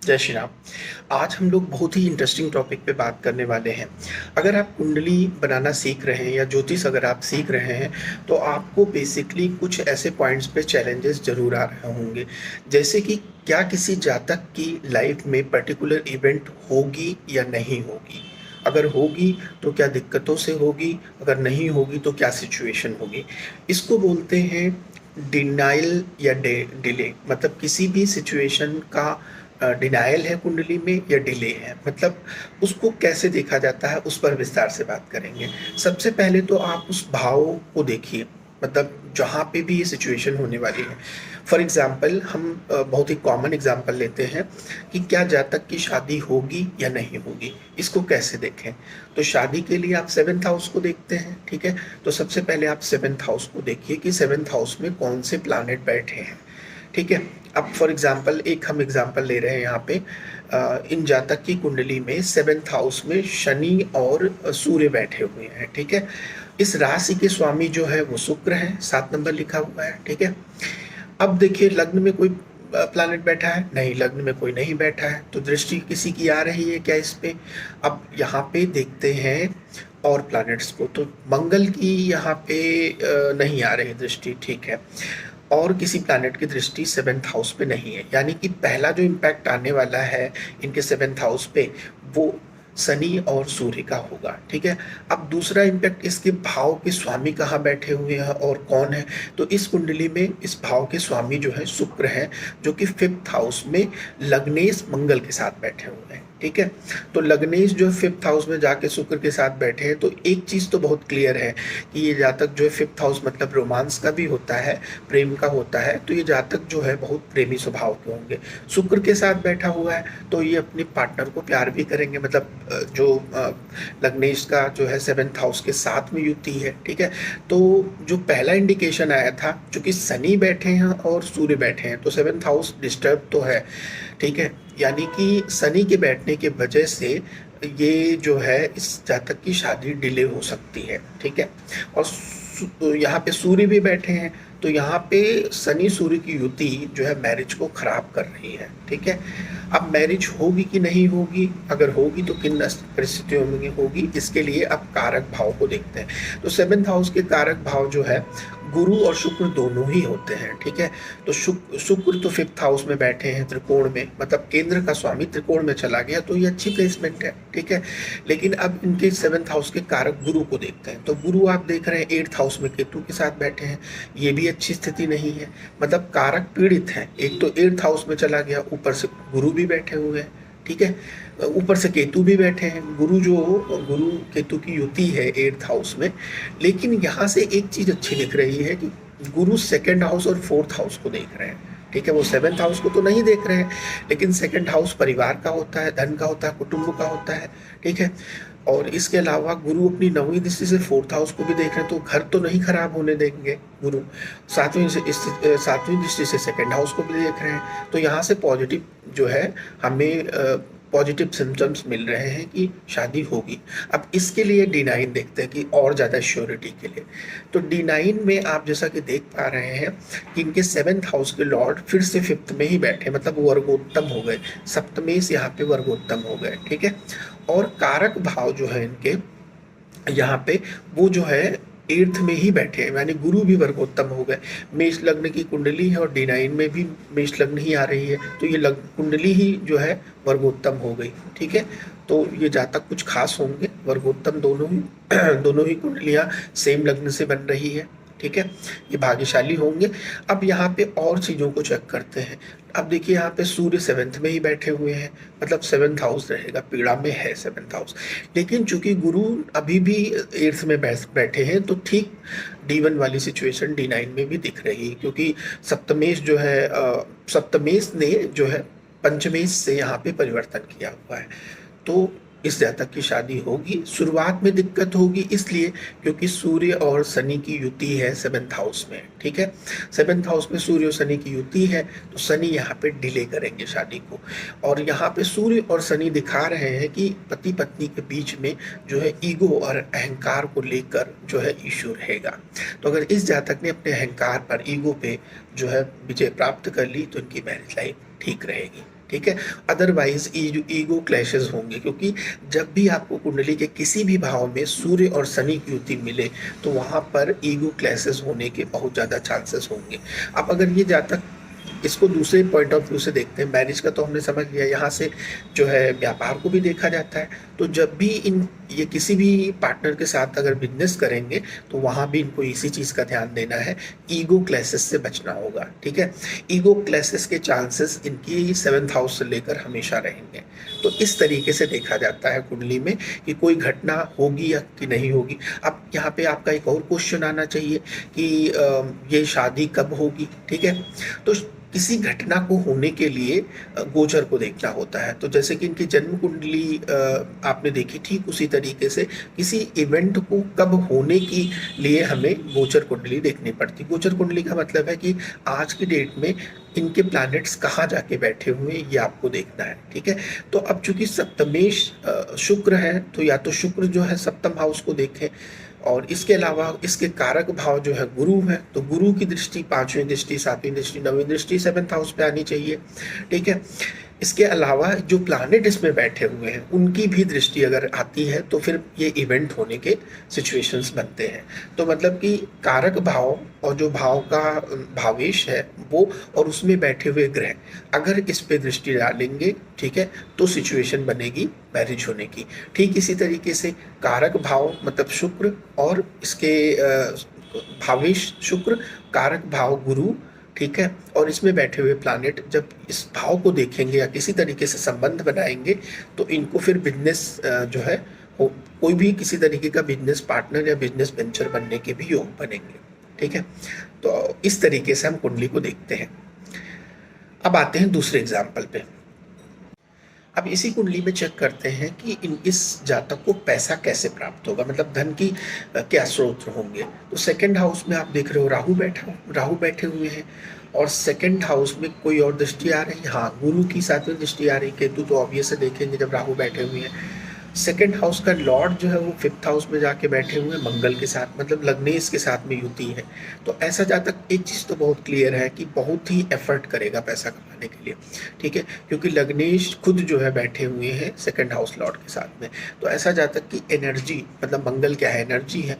जय श्री राम। आज हम लोग बहुत ही इंटरेस्टिंग टॉपिक पे बात करने वाले हैं। अगर आप कुंडली बनाना सीख रहे हैं या ज्योतिष अगर आप सीख रहे हैं, तो आपको बेसिकली कुछ ऐसे पॉइंट्स पे चैलेंजेस ज़रूर आ रहे होंगे। जैसे कि क्या किसी जातक की लाइफ में पर्टिकुलर इवेंट होगी या नहीं होगी? अगर होगी तो क्या दिक्कतों से होगी? अगर नहीं होगी तो क्या सिचुएशन होगी? इसको बोलते हैं डिनाइल या डिले। मतलब किसी भी सिचुएशन का डिनायल है कुंडली में या डिले है, मतलब उसको कैसे देखा जाता है उस पर विस्तार से बात करेंगे। सबसे पहले तो आप उस भाव को देखिए, मतलब जहाँ पे भी ये सिचुएशन होने वाली है। फॉर एग्जाम्पल हम बहुत ही कॉमन एग्जाम्पल लेते हैं कि क्या जातक की शादी होगी या नहीं होगी, इसको कैसे देखें। तो शादी के लिए आप सेवेंथ हाउस को देखते हैं, ठीक है। तो सबसे पहले आप सेवेंथ हाउस को देखिए कि सेवेंथ हाउस में कौन से प्लानेट बैठे हैं, ठीक है। अब फॉर एग्जांपल एक हम एग्जांपल ले रहे हैं यहाँ पे, इन जातक की कुंडली में सेवेंथ हाउस में शनि और सूर्य बैठे हुए हैं, ठीक है। इस राशि के स्वामी जो है वो शुक्र है, 7 नंबर लिखा हुआ है, ठीक है। अब देखिए लग्न में कोई प्लैनेट बैठा है? नहीं, लग्न में कोई नहीं बैठा है। तो दृष्टि किसी की आ रही है क्या इस पे? अब यहाँ पे देखते हैं और प्लैनेट्स को, तो मंगल की यहाँ पे नहीं आ रही दृष्टि, ठीक है। और किसी प्लैनेट की दृष्टि सेवेंथ हाउस पे नहीं है, यानी कि पहला जो इम्पैक्ट आने वाला है इनके सेवेंथ हाउस पे वो शनि और सूर्य का होगा, ठीक है। अब दूसरा इम्पैक्ट इसके भाव के स्वामी कहाँ बैठे हुए हैं और कौन है? तो इस कुंडली में इस भाव के स्वामी जो है शुक्र है, जो कि फिफ्थ हाउस में लग्नेश मंगल के साथ बैठे हुए हैं, ठीक है। तो लग्नेश जो है फिफ्थ हाउस में जाके शुक्र के साथ बैठे हैं, तो एक चीज़ तो बहुत क्लियर है कि ये जातक जो है फिफ्थ हाउस मतलब रोमांस का भी होता है, प्रेम का होता है। तो ये जातक जो है बहुत प्रेमी स्वभाव के होंगे। शुक्र के साथ बैठा हुआ है तो ये अपने पार्टनर को प्यार भी करेंगे, मतलब जो लग्नेश का जो है सेवेंथ हाउस के साथ में युति है, ठीक है। तो जो पहला इंडिकेशन आया था, चूंकि शनि बैठे हैं और सूर्य बैठे हैं तो सेवेंथ हाउस डिस्टर्ब तो है, ठीक है। यानी कि शनि के बैठने के वजह से ये जो है इस जातक की शादी डिले हो सकती है, ठीक है। और यहाँ पे सूर्य भी बैठे हैं, तो यहाँ पे शनि सूर्य की युति जो है मैरिज को खराब कर रही है, ठीक है। अब मैरिज होगी कि नहीं होगी, अगर होगी तो किन परिस्थितियों में होगी, इसके लिए अब कारक भाव को देखते हैं। तो सेवेंथ हाउस के कारक भाव जो है गुरु और शुक्र दोनों ही होते हैं, ठीक है। तो शुक्र तो फिफ्थ हाउस में बैठे हैं त्रिकोण में, मतलब केंद्र का स्वामी त्रिकोण में चला गया, तो ये अच्छी प्लेसमेंट है, ठीक है। लेकिन अब इनके सेवेंथ हाउस के कारक गुरु को देखते हैं, तो गुरु आप देख रहे हैं एट्थ हाउस में केतु के साथ बैठे हैं, ये भी अच्छी स्थिति नहीं है, मतलब कारक पीड़ित हैं। एक तो एट्थ हाउस में चला गया, ऊपर से गुरु भी बैठे हुए हैं, ठीक है। ऊपर से केतु भी बैठे हैं, गुरु केतु की युति है एट्थ हाउस में। लेकिन यहाँ से एक चीज अच्छी दिख रही है कि गुरु सेकंड हाउस और फोर्थ हाउस को देख रहे हैं, ठीक है। वो सेवेंथ हाउस को तो नहीं देख रहे हैं, लेकिन सेकंड हाउस परिवार का होता है, धन का होता है, कुटुंब का होता है, ठीक है। और इसके अलावा गुरु अपनी नौवीं दृष्टि से फोर्थ हाउस को भी देख रहे हैं, तो घर तो नहीं खराब होने देंगे गुरु। सातवीं दृष्टि से सेकंड हाउस को भी देख रहे हैं, तो यहाँ से पॉजिटिव जो है हमें पॉजिटिव सिम्टम्स मिल रहे हैं कि शादी होगी। अब इसके लिए D9 देखते हैं कि और ज़्यादा श्योरिटी के लिए। तो D9 में आप जैसा कि देख पा रहे हैं कि इनके सेवेंथ हाउस के लॉर्ड फिर से फिफ्थ में ही बैठे, मतलब वो वर्गोत्तम हो गए, सप्तमें से यहाँ पे वर्गोत्तम हो गए, ठीक है। और कारक भाव जो है इनके यहाँ पे वो जो है एट्थ में ही बैठे हैं, यानी गुरु भी वर्गोत्तम हो गए। मेष लग्न की कुंडली है और D9 में भी मेष लग्न ही आ रही है, तो ये कुंडली ही जो है वर्गोत्तम हो गई, ठीक है। तो ये जातक कुछ खास होंगे, वर्गोत्तम दोनों ही दोनों ही कुंडलियां सेम लग्न से बन रही है, ठीक है। ये भाग्यशाली होंगे। अब यहाँ पे और चीज़ों को चेक करते हैं। अब देखिए यहाँ पे सूर्य सेवेंथ में ही बैठे हुए हैं, मतलब सेवेंथ हाउस रहेगा, पीड़ा में है सेवेंथ हाउस। लेकिन चूंकि गुरु अभी भी एट्थ में बैठे हैं, तो ठीक D1 वाली सिचुएशन D9 में भी दिख रही है, क्योंकि सप्तमेश जो है सप्तमेश ने जो है पंचमेश से यहाँ पे परिवर्तन किया हुआ है। तो इस जातक की शादी होगी। शुरुआत में दिक्कत होगी इसलिए क्योंकि सूर्य और शनि की युति है सेवेंथ हाउस में, ठीक है। सेवेंथ हाउस में सूर्य और शनि की युति है, तो शनि यहाँ पे डिले करेंगे शादी को। और यहाँ पे सूर्य और शनि दिखा रहे हैं कि पति पत्नी के बीच में जो है ईगो और अहंकार को लेकर जो है इश्यू रहेगा। तो अगर इस जातक ने अपने अहंकार पर, ईगो पे जो है विजय प्राप्त कर ली, तो इनकी मैरिज लाइफ ठीक रहेगी। ठीक है। अदरवाइज ईगो क्लैशेस होंगे, क्योंकि जब भी आपको कुंडली के किसी भी भाव में सूर्य और शनि की युति मिले तो वहाँ पर ईगो क्लैशेस होने के बहुत ज़्यादा चांसेस होंगे। अब अगर ये जातक इसको दूसरे पॉइंट ऑफ व्यू से देखते हैं, मैरिज का तो हमने समझ लिया, यहाँ से जो है व्यापार को भी देखा जाता है। तो जब भी ये किसी भी पार्टनर के साथ अगर बिजनेस करेंगे तो वहाँ भी इनको इसी चीज़ का ध्यान देना है, ईगो क्लैशेस से बचना होगा, ठीक है। ईगो क्लैशेस के चांसेस इनकी 7th हाउस से लेकर हमेशा रहेंगे। तो इस तरीके से देखा जाता है कुंडली में कि कोई घटना होगी या कि नहीं होगी। अब यहाँ पे आपका एक और क्वेश्चन आना चाहिए कि ये शादी कब होगी, ठीक है। तो किसी घटना को होने के लिए गोचर को देखना होता है। तो जैसे कि इनकी जन्म कुंडली आपने देखी, ठीक उसी तरीके से किसी इवेंट को कब होने के लिए हमें गोचर कुंडली देखनी पड़ती। गोचर कुंडली का मतलब है कि आज की डेट में इनके प्लैनेट्स कहाँ जाके बैठे हुए हैं, ये आपको देखना है, ठीक है। तो अब चूंकि सप्तमेश शुक्र है, तो या तो शुक्र जो है सप्तम हाउस को देखें, और इसके अलावा इसके कारक भाव जो है गुरु है, तो गुरु की दृष्टि 5वीं दृष्टि, 7वीं दृष्टि, 9वीं दृष्टि 7th हाउस पे आनी चाहिए, ठीक है। इसके अलावा जो प्लानेट इसमें बैठे हुए हैं उनकी भी दृष्टि अगर आती है तो फिर ये इवेंट होने के सिचुएशंस बनते हैं। तो मतलब कि कारक भाव और जो भाव का भावेश है वो, और उसमें बैठे हुए ग्रह अगर इस पे दृष्टि डालेंगे, ठीक है, तो सिचुएशन बनेगी मैरिज होने की। ठीक इसी तरीके से कारक भाव मतलब शुक्र और इसके भावेश शुक्र, कारक भाव गुरु, ठीक है, और इसमें बैठे हुए प्लानेट जब इस भाव को देखेंगे या किसी तरीके से संबंध बनाएंगे तो इनको फिर बिजनेस जो है कोई भी किसी तरीके का बिजनेस पार्टनर या बिजनेस वेंचर बनने के भी योग बनेंगे, ठीक है। तो इस तरीके से हम कुंडली को देखते हैं। अब आते हैं दूसरे एग्जाम्पल पे। अब इसी कुंडली में चेक करते हैं कि इस जातक को पैसा कैसे प्राप्त होगा, मतलब धन की क्या स्रोत होंगे। तो 2nd हाउस में आप देख रहे हो राहु बैठे हुए हैं, और 2nd हाउस में कोई और दृष्टि आ रही है, हाँ गुरु की 7वीं दृष्टि आ रही। केतु तो ऑब्वियस है देखेंगे जब राहु बैठे हुए हैं। 2nd हाउस का लॉर्ड जो है वो 5th हाउस में जाके बैठे हुए हैं मंगल के साथ, मतलब लग्नेश के साथ में युति है। तो ऐसा जातक एक चीज़ तो बहुत क्लियर है कि बहुत ही एफर्ट करेगा पैसा कमाने के लिए, ठीक है, क्योंकि लग्नेश खुद जो है बैठे हुए हैं 2nd हाउस लॉर्ड के साथ में। तो ऐसा जातक की एनर्जी, मतलब मंगल क्या है, एनर्जी है।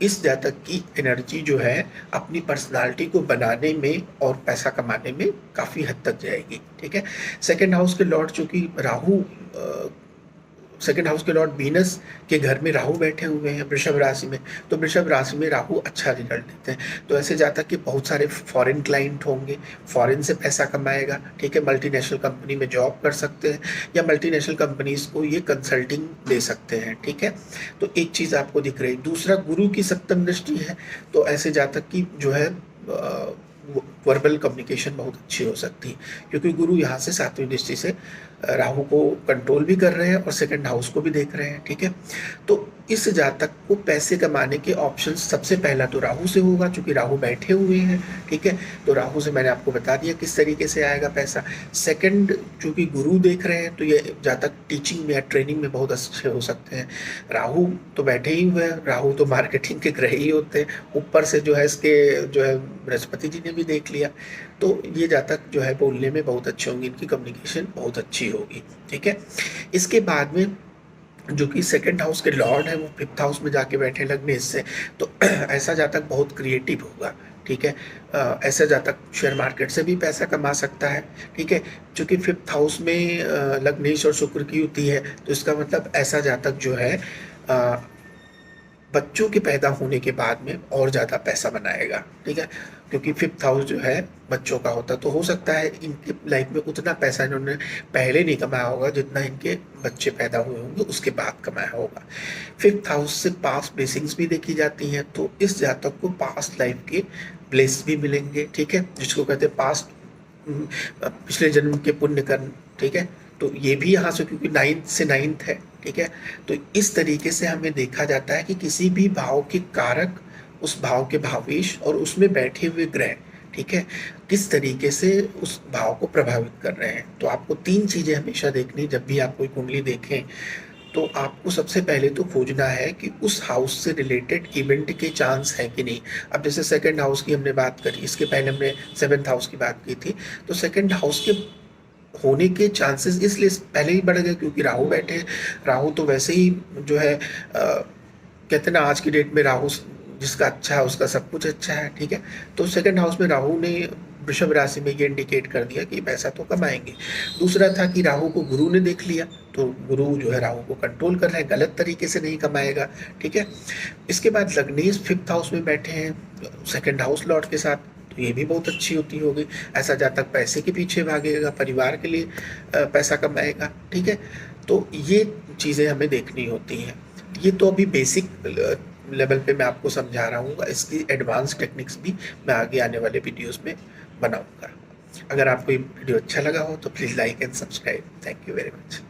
इस जातक की एनर्जी जो है अपनी पर्सनालिटी को बनाने में और पैसा कमाने में काफ़ी हद तक जाएगी, ठीक है। 2nd हाउस के लॉर्ड चूँकि राहु 2nd हाउस के लॉर्ड वीनस के घर में राहु बैठे हुए हैं वृषभ राशि में, तो वृषभ राशि में राहु अच्छा रिजल्ट देते हैं। तो ऐसे जातक कि बहुत सारे फॉरेन क्लाइंट होंगे, फॉरेन से पैसा कमाएगा, ठीक है, मल्टीनेशनल कंपनी में जॉब कर सकते हैं या मल्टीनेशनल कंपनीज को ये कंसल्टिंग दे सकते हैं, ठीक है। तो एक चीज़ आपको दिख रही। दूसरा गुरु की 7वीं दृष्टि है, तो ऐसे जातक की जो है वर्बल कम्युनिकेशन बहुत अच्छी हो सकती है, क्योंकि गुरु यहाँ से 7वीं दृष्टि से राहु को कंट्रोल भी कर रहे हैं और 2nd हाउस को भी देख रहे हैं, ठीक है। तो इस जातक को पैसे कमाने के ऑप्शन सबसे पहला तो राहु से होगा, क्योंकि राहु बैठे हुए हैं, ठीक है। तो राहु से मैंने आपको बता दिया किस तरीके से आएगा पैसा। 2nd चूँकि गुरु देख रहे हैं तो ये जातक टीचिंग में या ट्रेनिंग में बहुत अच्छे हो सकते हैं। राहु तो बैठे ही हुए हैं, राहु तो मार्केटिंग के ग्रह ही होते हैं, ऊपर से जो है इसके जो है बृहस्पति जी ने भी देख लिया। तो ये जातक जो है बोलने में बहुत अच्छे होंगे, इनकी कम्युनिकेशन बहुत अच्छी होगी, ठीक है। इसके बाद में जो कि 2nd हाउस के लॉर्ड है वो 5th हाउस में जाके बैठे लगने इससे, तो ऐसा जातक बहुत क्रिएटिव होगा, ठीक है। ऐसा जातक शेयर मार्केट से भी पैसा कमा सकता है, ठीक है। चूँकि 5th हाउस में लग्नेश और शुक्र की युति है, तो इसका मतलब ऐसा जातक जो है बच्चों के पैदा होने के बाद में और ज़्यादा पैसा बनाएगा, ठीक है, क्योंकि 5th हाउस जो है बच्चों का होता। तो हो सकता है इनके लाइफ में उतना पैसा इन्होंने पहले नहीं कमाया होगा जितना इनके बच्चे पैदा हुए होंगे उसके बाद कमाया होगा। 5th हाउस से पास्ट ब्लेसिंग्स भी देखी जाती हैं, तो इस जातक को पास्ट लाइफ के ब्लेस भी मिलेंगे, ठीक है, जिसको कहते हैं पास्ट पिछले जन्म के पुण्य कर्म, ठीक है। तो ये भी यहाँ से क्योंकि 9th से 9th है, ठीक है। तो इस तरीके से हमें देखा जाता है कि किसी भी भाव के कारक, उस भाव के भावेश और उसमें बैठे हुए ग्रह, ठीक है, किस तरीके से उस भाव को प्रभावित कर रहे हैं। तो आपको 3 चीज़ें हमेशा देखनी जब भी आप कोई कुंडली देखें। तो आपको सबसे पहले तो खोजना है कि उस हाउस से रिलेटेड इवेंट के चांस है कि नहीं। अब जैसे 2nd हाउस की हमने बात करी, इसके पहले हमने 7th हाउस की बात की थी। तो 2nd हाउस के होने के चांसेस इसलिए पहले ही बढ़ गए क्योंकि राहु बैठे हैं। राहु तो वैसे ही जो है कहते हैं ना, आज की डेट में राहु जिसका अच्छा है उसका सब कुछ अच्छा है, ठीक है। तो सेकंड हाउस में राहु ने वृषभ राशि में ये इंडिकेट कर दिया कि पैसा तो कमाएंगे। दूसरा था कि राहु को गुरु ने देख लिया, तो गुरु जो है राहु को कंट्रोल कर रहे हैं, गलत तरीके से नहीं कमाएगा, ठीक है। इसके बाद लग्नेश फिफ्थ हाउस में बैठे हैं सेकंड हाउस लॉर्ड के साथ, तो ये भी बहुत अच्छी होती होगी। ऐसा जातक पैसे के पीछे भागेगा, परिवार के लिए पैसा कमाएगा, ठीक है। तो ये चीज़ें हमें देखनी होती हैं। ये तो अभी बेसिक लेवल पे मैं आपको समझा रहा हूँ, इसकी एडवांस टेक्निक्स भी मैं आगे आने वाले वीडियोस में बनाऊंगा। अगर आपको ये वीडियो अच्छा लगा हो तो please like and subscribe. Thank you very much.